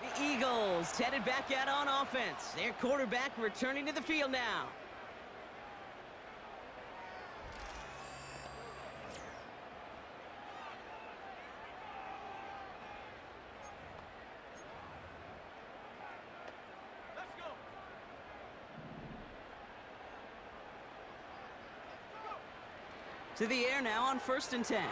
The Eagles headed back out on offense. Their quarterback returning to the field now. To the air now on 1st and 10.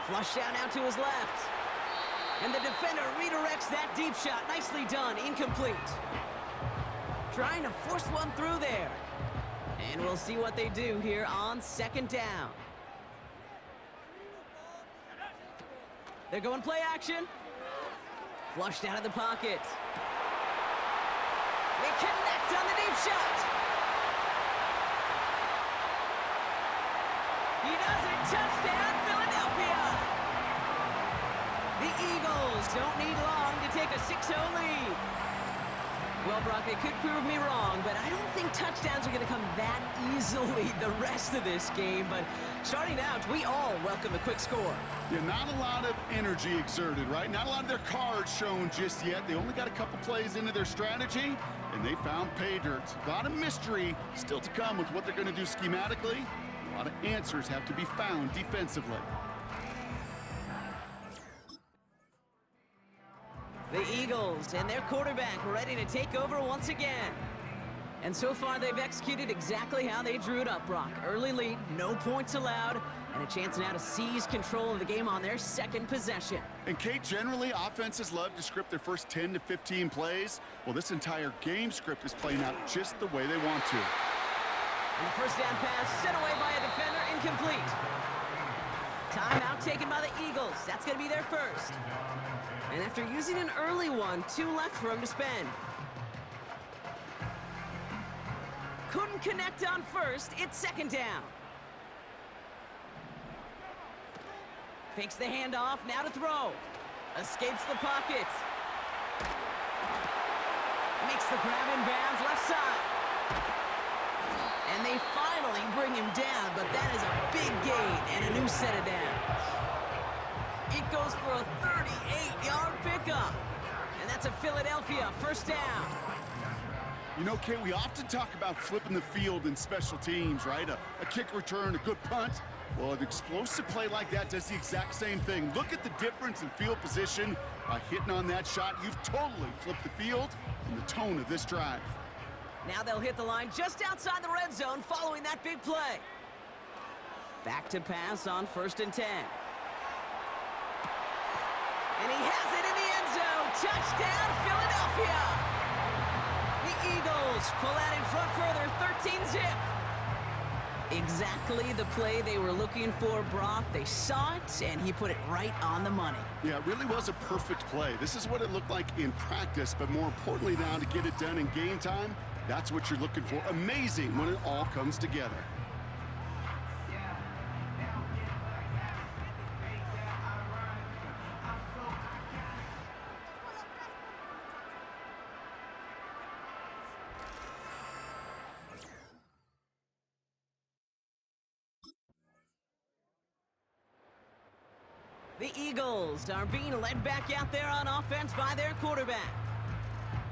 Flush out now to his left. And the defender redirects that deep shot. Nicely done. Incomplete. Trying to force one through there. And we'll see what they do here on 2nd down. They're going play action. Flushed out of the pocket. They connect on the deep shot. He does it. Touchdown, Philadelphia. The Eagles don't need long to take a 6-0 lead. Well, Brock, they could prove me wrong, but I don't think touchdowns are going to come that easily the rest of this game. But starting out, we all welcome a quick score. Yeah, not a lot of energy exerted, right? Not a lot of their cards shown just yet. They only got a couple plays into their strategy, and they found pay dirt. A lot of mystery still to come with what they're going to do schematically. A lot of answers have to be found defensively. The Eagles and their quarterback ready to take over once again. And so far, they've executed exactly how they drew it up, Brock. Early lead, no points allowed, and a chance now to seize control of the game on their 2nd possession. And Kate, generally, offenses love to script their first 10 to 15 plays. Well, this entire game script is playing out just the way they want to. And the 1st down pass sent away by a defender, incomplete. Timeout taken by the Eagles. That's going to be their first. And after using an early one, 2 left for him to spend. Couldn't connect on 1st. It's 2nd down. Fakes the handoff, now to throw. Escapes the pocket. Makes the grab in bounds, left side. And they finally bring him down, but that is a big gain and a new set of downs. It goes for a 38-yard pickup. And that's a Philadelphia 1st down. You know, Kate, we often talk about flipping the field in special teams, right? A kick return, a good punt. Well, an explosive play like that does the exact same thing. Look at the difference in field position. By hitting on that shot, you've totally flipped the field and the tone of this drive. Now they'll hit the line just outside the red zone following that big play. Back to pass on 1st and 10. And he has it in the end zone. Touchdown, Philadelphia. The Eagles pull out in front further, 13-zip. Exactly the play they were looking for, Brock. They saw it, and he put it right on the money. Yeah, it really was a perfect play. This is what it looked like in practice, but more importantly now to get it done in game time, that's what you're looking for. Amazing when it all comes together. The Eagles are being led back out there on offense by their quarterback.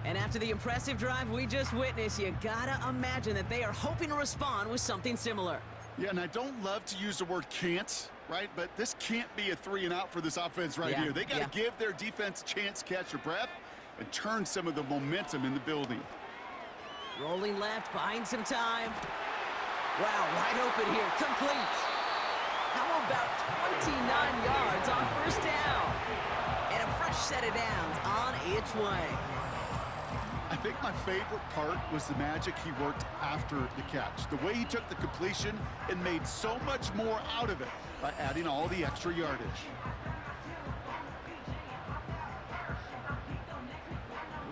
And after the impressive drive we just witnessed, you gotta imagine that they are hoping to respond with something similar. Yeah, and I don't love to use the word can't, right? But this can't be a 3-and-out for this offense right here. They got to give their defense a chance to catch their breath and turn some of the momentum in the building. Rolling left, buying some time. Wow, wide open here, complete. How about 29 yards on 1st down? And a fresh set of downs on its way. I think my favorite part was the magic he worked after the catch. The way he took the completion and made so much more out of it by adding all the extra yardage.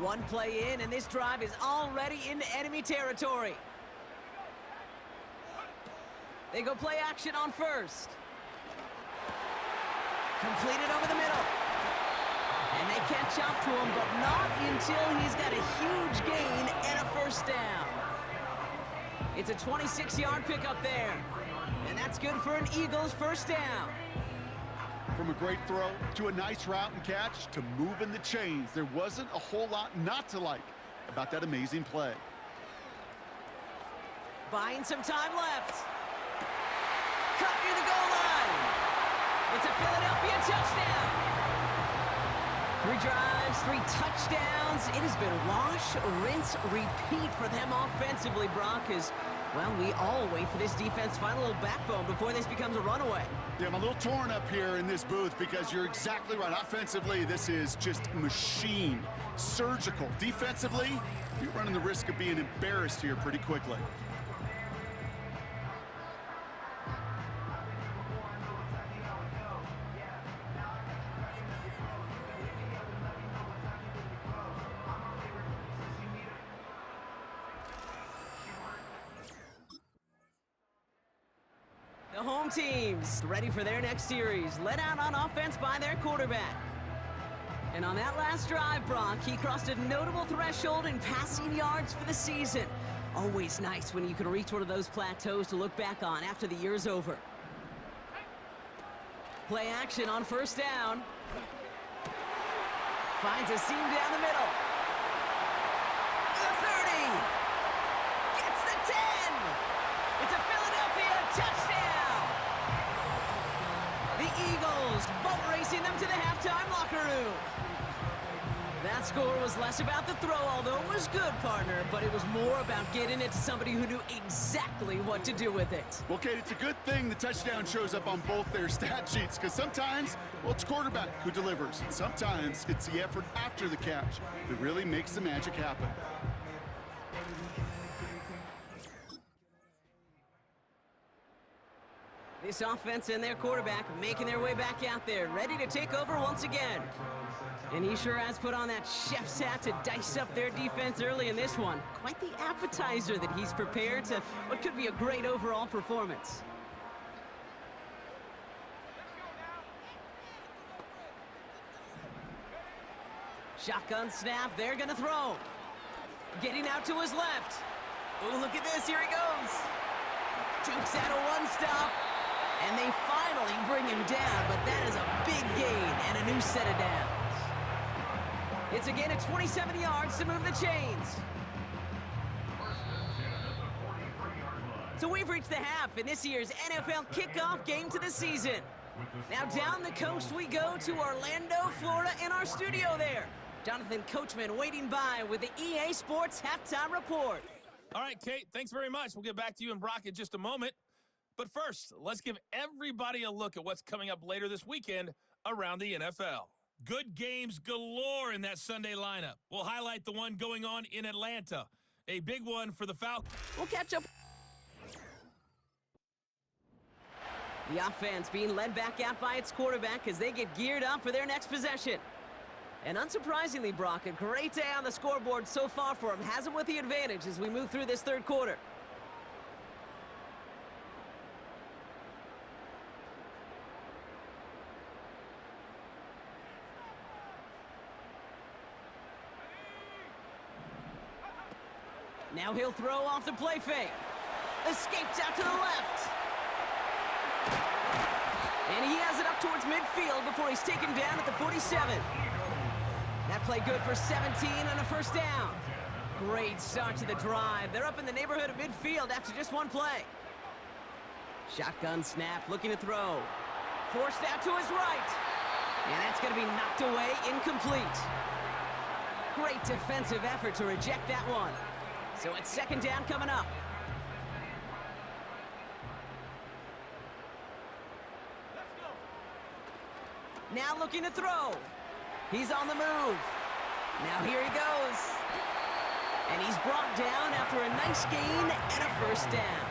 One play in, and this drive is already into enemy territory. They go play action on 1st. Completed over the middle. And they catch up to him, but not until he's got a huge gain and a 1st down. It's a 26-yard pickup there. And that's good for an Eagles first down. From a great throw to a nice route and catch to moving the chains, there wasn't a whole lot not to like about that amazing play. Buying some time left. Cut near the goal line. It's a Philadelphia touchdown. 3 drives, 3 touchdowns. It has been wash, rinse, repeat for them offensively, Brock, as, well, we all wait for this defense to find a little backbone before this becomes a runaway. Yeah, I'm a little torn up here in this booth because you're exactly right. Offensively, this is just machine, surgical. Defensively, you're running the risk of being embarrassed here pretty quickly. The home teams ready for their next series, led out on offense by their quarterback. And on that last drive, Brock, he crossed a notable threshold in passing yards for the season. Always nice when you can reach one of those plateaus to look back on after the year's over. Play action on first down. Finds a seam down the middle. The 30. Gets the 10. It's a Philadelphia touchdown. The Eagles boat racing them to the halftime locker room. That score was less about the throw, although it was good, partner, but it was more about getting it to somebody who knew exactly what to do with it. Well, Kate, it's a good thing the touchdown shows up on both their stat sheets, because sometimes, well, it's quarterback who delivers, and sometimes it's the effort after the catch that really makes the magic happen. This offense and their quarterback making their way back out there, ready to take over once again. And he sure has put on that chef's hat to dice up their defense early in this one. Quite the appetizer that he's prepared to what could be a great overall performance. Shotgun snap, they're gonna throw. Getting out to his left. Oh, look at this, here he goes. Jukes out a one-stop. And they finally bring him down, but that is a big gain and a new set of downs. It's a gain of 27 yards to move the chains. So we've reached the half in this year's NFL kickoff game to the season. Now down the coast we go to Orlando, Florida, in our studio there. Jonathan Coachman waiting by with the EA Sports Halftime Report. All right, Kate, thanks very much. We'll get back to you and Brock in just a moment. But first, let's give everybody a look at what's coming up later this weekend around the NFL. Good games galore in that Sunday lineup. We'll highlight the one going on in Atlanta. A big one for the Falcons. We'll catch up. The offense being led back out by its quarterback as they get geared up for their next possession. And unsurprisingly, Brock, a great day on the scoreboard so far for him. Has him with the advantage as we move through this third quarter. Now he'll throw off the play fake. Escapes out to the left. And he has it up towards midfield before he's taken down at the 47. That play good for 17 and a first down. Great start to the drive. They're up in the neighborhood of midfield after just one play. Shotgun snap, looking to throw. Forced out to his right. And that's going to be knocked away, incomplete. Great defensive effort to reject that one. So it's second down coming up. Now looking to throw. He's on the move. Now here he goes. And he's brought down after a nice gain and a first down.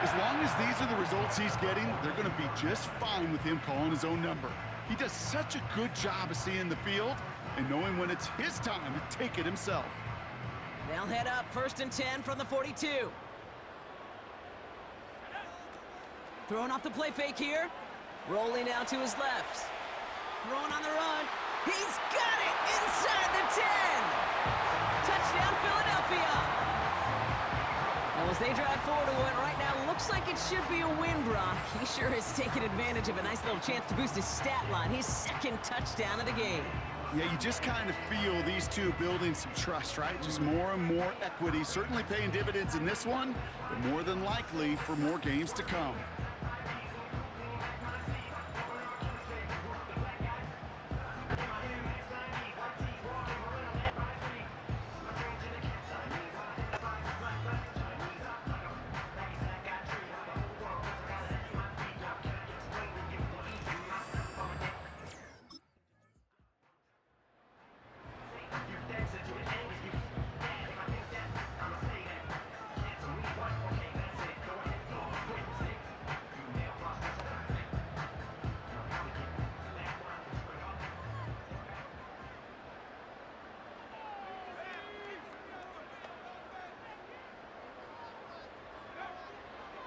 As long as these are the results he's getting, they're going to be just fine with him calling his own number. He does such a good job of seeing the field and knowing when it's his time to take it himself. They'll head up first and 10 from the 42. Throwing off the play fake here. Rolling out to his left. Throwing on the run. He's got it inside the 10. Touchdown, Philadelphia. Well, as they drive forward to what right now looks like it should be a win, Brock. He sure has taken advantage of a nice little chance to boost his stat line. His second touchdown of the game. Yeah, you just kind of feel these two building some trust, right? Just more and more equity. Certainly paying dividends in this one, but more than likely for more games to come.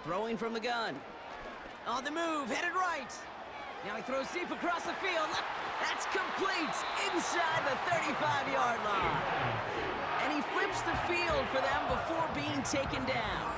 Throwing from the gun. On the move, headed right. Now he throws deep across the field. That's complete inside the 35-yard line. And he flips the field for them before being taken down.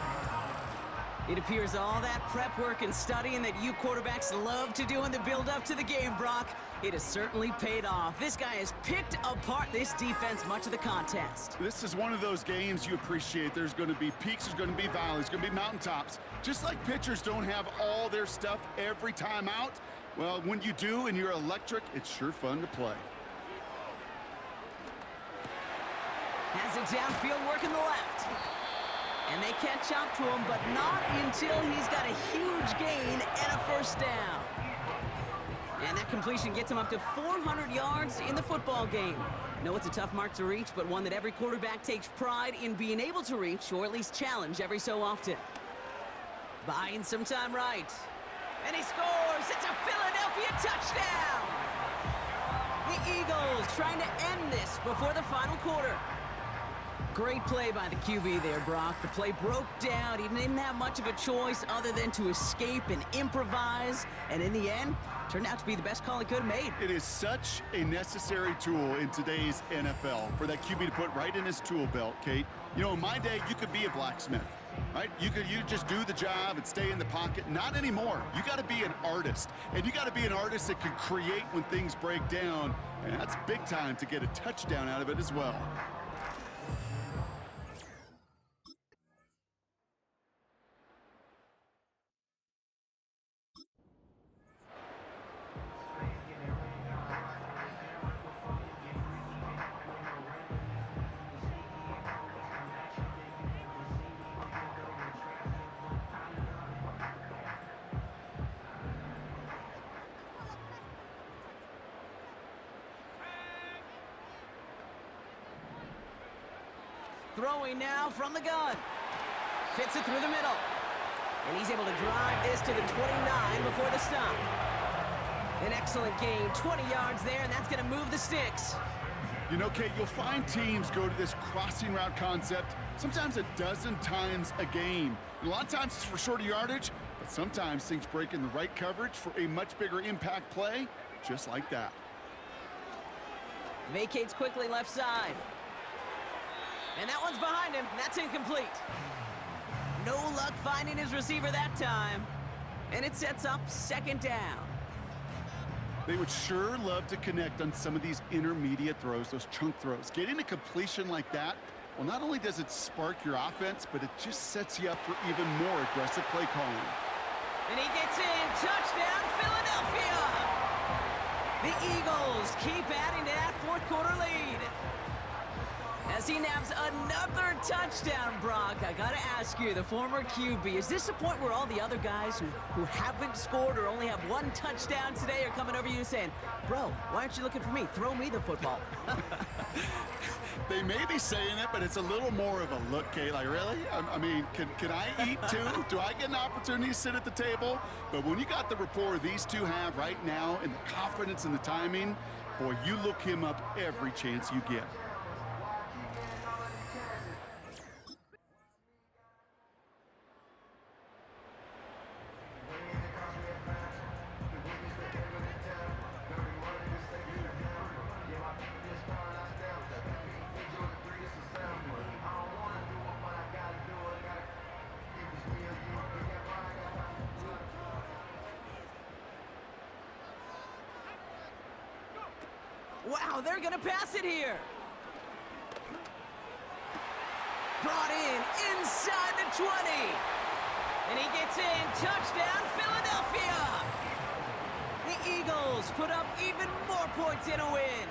It appears all that prep work and studying that you quarterbacks love to do in the build-up to the game, Brock, it has certainly paid off. This guy has picked apart this defense much of the contest. This is one of those games you appreciate. There's going to be peaks, there's going to be valleys, there's going to be mountaintops. Just like pitchers don't have all their stuff every time out, well, when you do and you're electric, it's sure fun to play. Has it downfield working the left. And they catch up to him, but not until he's got a huge gain and a first down. And that completion gets him up to 400 yards in the football game. No, it's a tough mark to reach, but one that every quarterback takes pride in being able to reach, or at least challenge every so often. Buying some time right. And he scores! It's a Philadelphia touchdown! The Eagles trying to end this before the final quarter. Great play by the QB there, Brock. The play broke down. He didn't have much of a choice other than to escape and improvise. And in the end, turned out to be the best call he could have made. It is such a necessary tool in today's NFL for that QB to put right in his tool belt, Kate. You know, in my day, you could be a blacksmith, right? You just do the job and stay in the pocket. Not anymore. You got to be an artist. And you got to be an artist that can create when things break down. And that's big time to get a touchdown out of it as well. Throwing now from the gun. Fits it through the middle. And he's able to drive this to the 29 before the stop. An excellent gain, 20 yards there, and that's going to move the sticks. You know, Kate, you'll find teams go to this crossing route concept sometimes a dozen times a game. And a lot of times it's for shorter yardage, but sometimes things break in the right coverage for a much bigger impact play, just like that. Vacates quickly left side. And that one's behind him. That's incomplete. No luck finding his receiver that time. And it sets up second down. They would sure love to connect on some of these intermediate throws, those chunk throws. Getting a completion like that, well, not only does it spark your offense, but it just sets you up for even more aggressive play calling. And he gets in. Touchdown, Philadelphia! The Eagles keep adding to that fourth quarter lead. As he naps another touchdown, Brock, I gotta ask you, the former QB, is this the point where all the other guys who haven't scored or only have one touchdown today are coming over you saying, bro, why aren't you looking for me? Throw me the football. They may be saying it, but it's a little more of a look, Kate. Like, really? I mean, can I eat too? Do I get an opportunity to sit at the table? But when you got the rapport these two have right now and the confidence and the timing, boy, you look him up every chance you get. wow, they're going to pass it here. Brought in inside the 20. And he gets in. Touchdown, Philadelphia. The Eagles put up even more points in a win.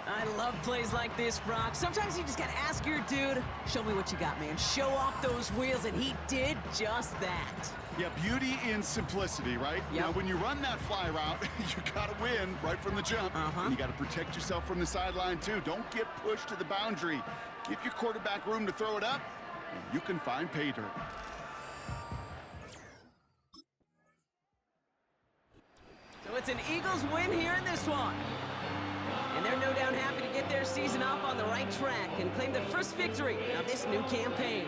I love plays like this, Brock. Sometimes you just got to ask your dude, show me what you got, man. Show off those wheels, and he did just that. Yeah, beauty in simplicity, right? Yep. Now, when you run that fly route, you got to win right from the jump. And you got to protect yourself from the sideline, too. Don't get pushed to the boundary. Give your quarterback room to throw it up, and you can find pay dirt. So it's an Eagles win here in this one. And they're no doubt happy to get their season off on the right track and claim the first victory of this new campaign.